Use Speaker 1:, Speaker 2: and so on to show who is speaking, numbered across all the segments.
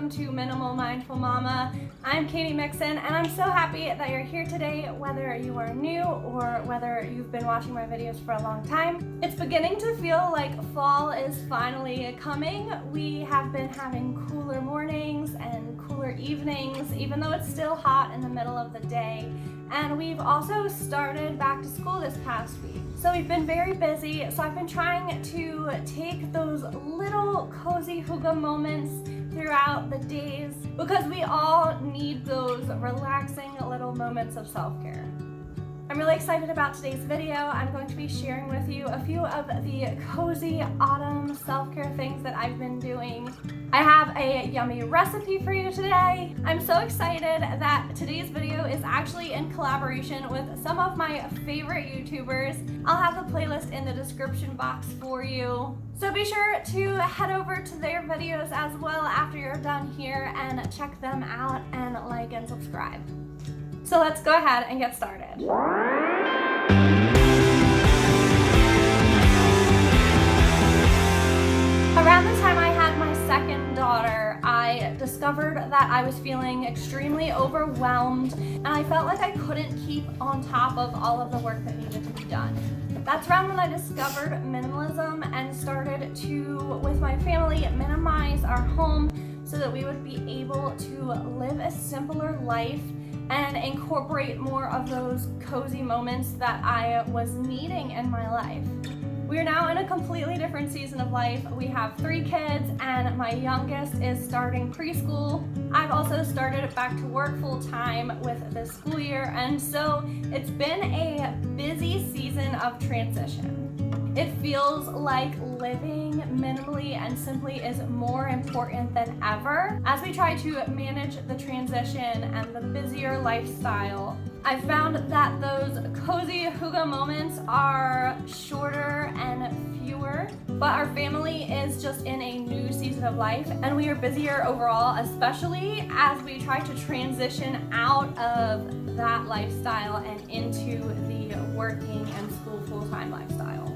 Speaker 1: welcome to Minimal Mindful Mama. I'm Katie Mixon, and I'm so happy that you're here today, whether you are new or whether you've been watching my videos for a long time. It's beginning to feel like fall is finally coming. We have been having cooler mornings and cooler evenings, even though it's still hot in the middle of the day. And we've also started back to school this past week. So we've been very busy, so I've been trying to take those little cozy hygge moments throughout the days because we all need those relaxing little moments of self-care. I'm really excited about today's video. I'm going to be sharing with you a few of the cozy autumn self-care things that I've been doing. I have a yummy recipe for you today. I'm so excited that today's video is actually in collaboration with some of my favorite YouTubers. I'll have the playlist in the description box for you. So be sure to head over to their videos as well after you're done here and check them out and like and subscribe. So let's go ahead and get started. Around the time I had my second daughter, I discovered that I was feeling extremely overwhelmed and I felt like I couldn't keep on top of all of the work that needed to be done. That's around when I discovered minimalism and started to, with my family, minimize our home so that we would be able to live a simpler life and incorporate more of those cozy moments that I was needing in my life. We are now in a completely different season of life. We have 3 kids and my youngest is starting preschool. I've also started back to work full time with this school year, and so it's been a busy season of transition. It feels like living minimally and simply is more important than ever. As we try to manage the transition and the busier lifestyle, I found that those cozy hygge moments are shorter and fewer, but our family is just in a new season of life and we are busier overall, especially as we try to transition out of that lifestyle and into the working and school full-time lifestyle.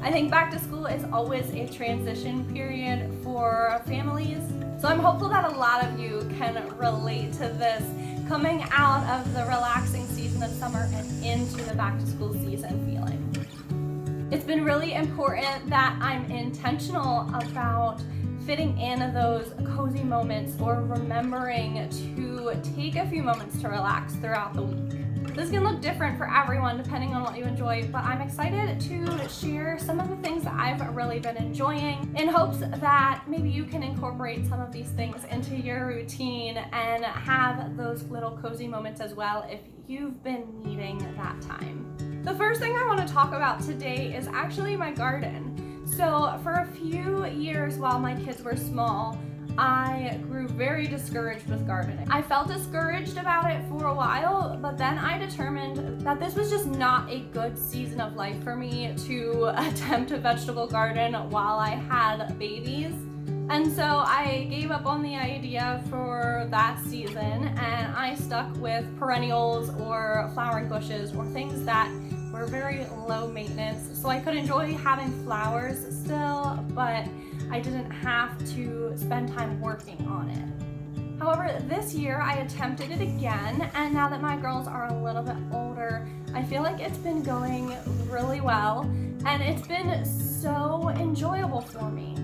Speaker 1: I think back to school is always a transition period for families, so I'm hopeful that a lot of you can relate to this coming out of the relaxing season of summer and into the back to school season feeling. It's been really important that I'm intentional about fitting in those cozy moments or remembering to take a few moments to relax throughout the week. This can look different for everyone depending on what you enjoy, but I'm excited to share some of the things that I've really been enjoying in hopes that maybe you can incorporate some of these things into your routine and have those little cozy moments as well if you've been needing that time. The first thing I want to talk about today is actually my garden. So for a few years while my kids were small, I grew very discouraged with gardening. I felt discouraged about it for a while, but then I determined that this was just not a good season of life for me to attempt a vegetable garden while I had babies. And so I gave up on the idea for that season and I stuck with perennials or flowering bushes or things that were very low maintenance. So I could enjoy having flowers still, but I didn't have to spend time working on it. However, this year I attempted it again, and now that my girls are a little bit older, I feel like it's been going really well, and it's been so enjoyable for me.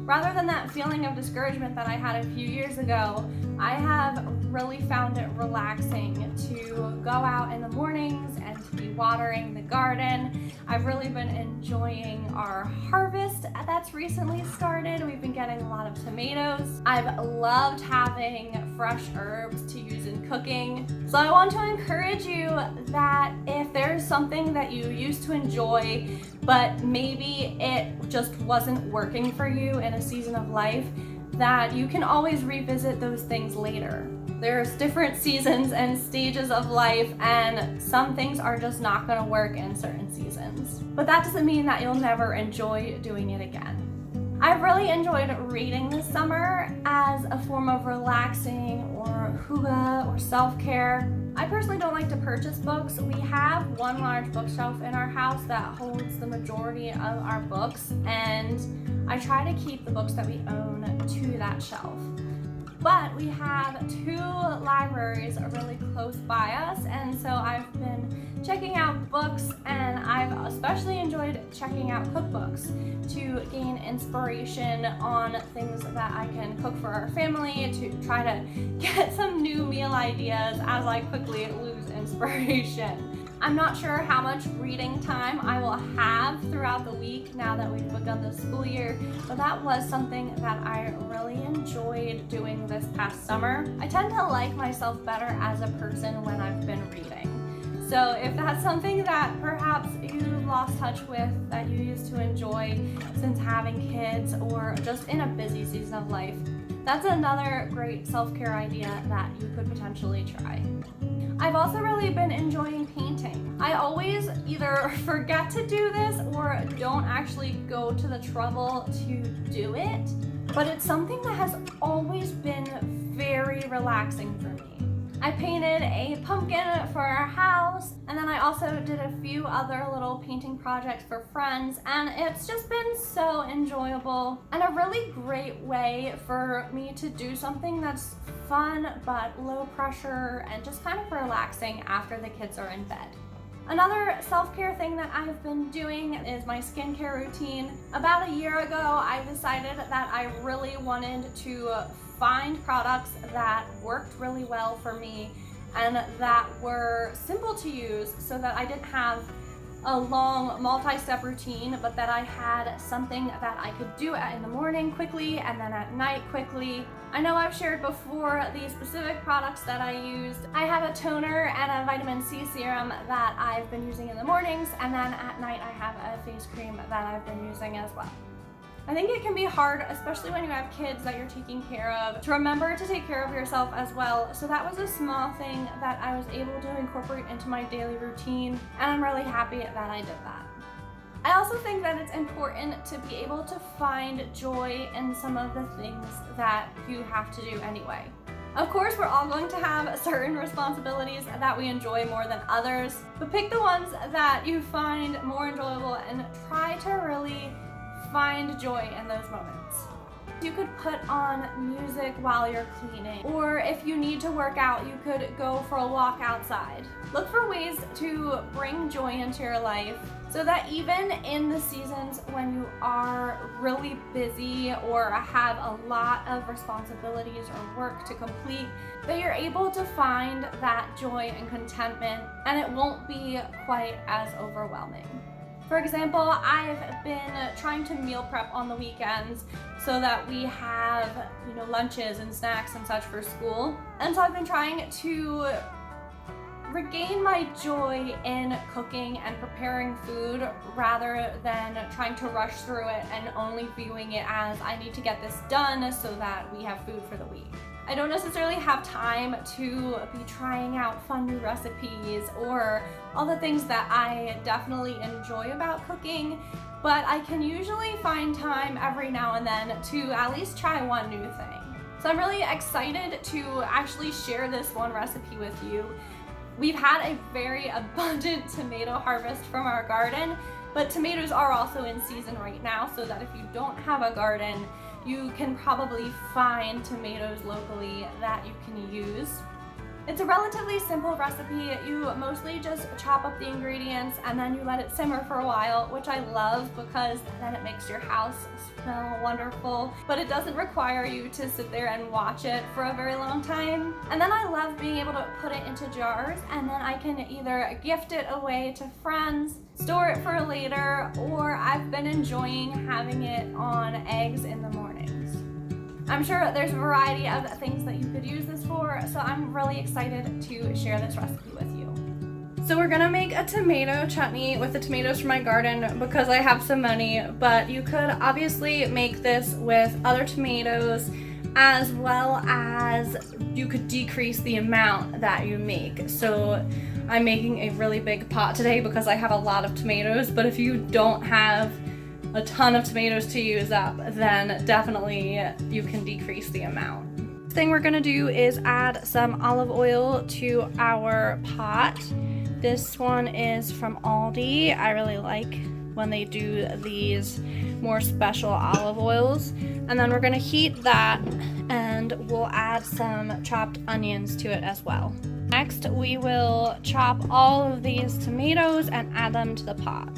Speaker 1: Rather than that feeling of discouragement that I had a few years ago, I have really found it relaxing to go out in the mornings and to be watering the garden. I've really been enjoying our harvest that's recently started. We've been getting a lot of tomatoes. I've loved having fresh herbs to use in cooking. So I want to encourage you that if there's something that you used to enjoy, but maybe it just wasn't working for you in a season of life, that you can always revisit those things later. There's different seasons and stages of life, and some things are just not going to work in certain seasons. But that doesn't mean that you'll never enjoy doing it again. I've really enjoyed reading this summer as a form of relaxing or hygge or self-care. I personally don't like to purchase books. We have one large bookshelf in our house that holds the majority of our books, and I try to keep the books that we own to that shelf. But we have 2 libraries really close by us, and so I've been checking out books, and I've especially enjoyed checking out cookbooks to gain inspiration on things that I can cook for our family, to try to get some new meal ideas as I quickly lose inspiration. I'm not sure how much reading time I will have throughout the week now that we've begun the school year, but that was something that I really enjoyed doing this past summer. I tend to like myself better as a person when I've been reading. So if that's something that perhaps you've lost touch with, that you used to enjoy since having kids or just in a busy season of life, that's another great self-care idea that you could potentially try. I've also really been enjoying painting. I always either forget to do this or don't actually go to the trouble to do it, but it's something that has always been very relaxing for me. I painted a pumpkin for our house, and then I also did a few other little painting projects for friends, and it's just been so enjoyable and a really great way for me to do something that's fun but low pressure and just kind of relaxing after the kids are in bed. Another self-care thing that I've been doing is my skincare routine. About a year ago, I decided that I really wanted to find products that worked really well for me and that were simple to use, so that I didn't have a long multi-step routine, but that I had something that I could do in the morning quickly and then at night quickly. I know I've shared before the specific products that I used. I have a toner and a vitamin C serum that I've been using in the mornings, and then at night I have a face cream that I've been using as well. I think it can be hard, especially when you have kids that you're taking care of, to remember to take care of yourself as well. So that was a small thing that I was able to incorporate into my daily routine, and I'm really happy that I did that. I also think that it's important to be able to find joy in some of the things that you have to do anyway. Of course, we're all going to have certain responsibilities that we enjoy more than others, but pick the ones that you find more enjoyable and try to really find joy in those moments. You could put on music while you're cleaning, or if you need to work out, you could go for a walk outside. Look for ways to bring joy into your life so that even in the seasons when you are really busy or have a lot of responsibilities or work to complete, that you're able to find that joy and contentment, and it won't be quite as overwhelming. For example, I've been trying to meal prep on the weekends so that we have, lunches and snacks and such for school. And so I've been trying to regain my joy in cooking and preparing food rather than trying to rush through it and only viewing it as I need to get this done so that we have food for the week. I don't necessarily have time to be trying out fun new recipes or all the things that I definitely enjoy about cooking, but I can usually find time every now and then to at least try one new thing. So I'm really excited to actually share this one recipe with you. We've had a very abundant tomato harvest from our garden, but tomatoes are also in season right now, so that if you don't have a garden, you can probably find tomatoes locally that you can use. It's a relatively simple recipe. You mostly just chop up the ingredients and then you let it simmer for a while, which I love because then it makes your house smell wonderful, but it doesn't require you to sit there and watch it for a very long time. And then I love being able to put it into jars, and then I can either gift it away to friends, store it for later, or I've been enjoying having it on eggs in the mornings. I'm sure there's a variety of things that you could use this for, so I'm really excited to share this recipe with you. So we're gonna make a tomato chutney with the tomatoes from my garden because I have so many, but you could obviously make this with other tomatoes, as well as you could decrease the amount that you make. So I'm making a really big pot today because I have a lot of tomatoes, but if you don't have a ton of tomatoes to use up, then definitely you can decrease the amount. The thing we're gonna do is add some olive oil to our pot. This one is from Aldi. I really like when they do these more special olive oils. And then we're gonna heat that and and we'll add some chopped onions to it as well. Next, we will chop all of these tomatoes and add them to the pot.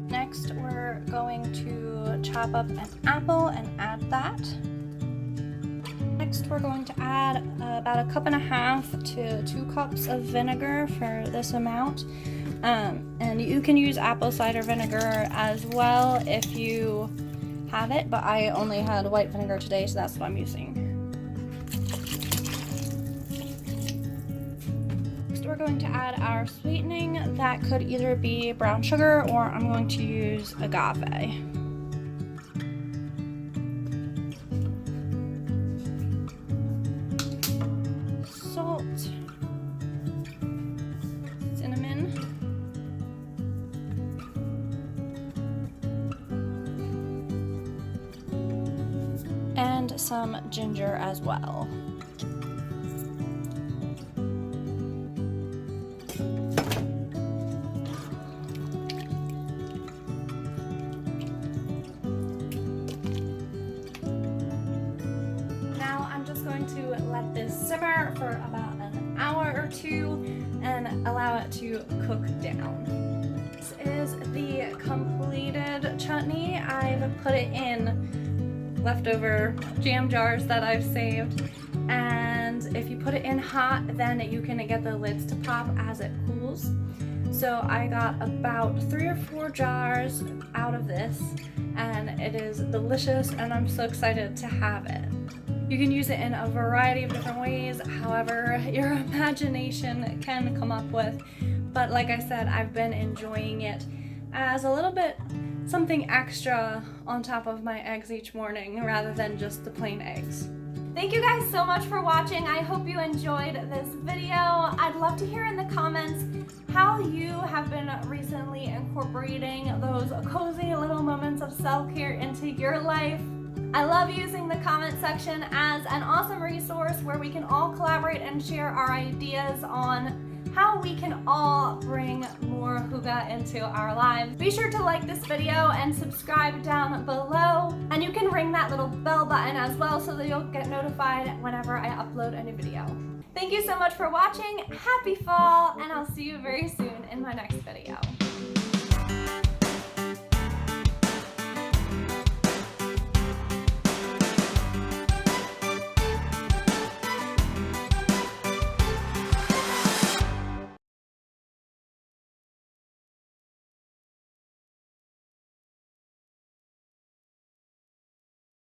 Speaker 1: Next, we're going to chop up an apple and add that. Next, we're going to add about 1.5 cups to 2 cups of vinegar for this amount. And you can use apple cider vinegar as well if you have it, but I only had white vinegar today, so that's what I'm using. Next, we're going to add our sweetening. That could either be brown sugar or I'm going to use agave. Salt, cinnamon, and some ginger as well. Now I'm just going to let this simmer for about an hour or two and allow it to cook down. This is the completed chutney. I've put it in leftover jam jars that I've saved, and if you put it in hot, then you can get the lids to pop as it cools. So I got about 3 or 4 jars out of this, and it is delicious, and I'm so excited to have it. You can use it in a variety of different ways, however your imagination can come up with. But like I said, I've been enjoying it as a little bit something extra on top of my eggs each morning rather than just the plain eggs. Thank you guys so much for watching. I hope you enjoyed this video. I'd love to hear in the comments how you have been recently incorporating those cozy little moments of self-care into your life. I love using the comment section as an awesome resource where we can all collaborate and share our ideas on how we can all bring more hygge into our lives. Be sure to like this video and subscribe down below, and you can ring that little bell button as well so that you'll get notified whenever I upload a new video. Thank you so much for watching. Happy fall, and I'll see you very soon in my next video.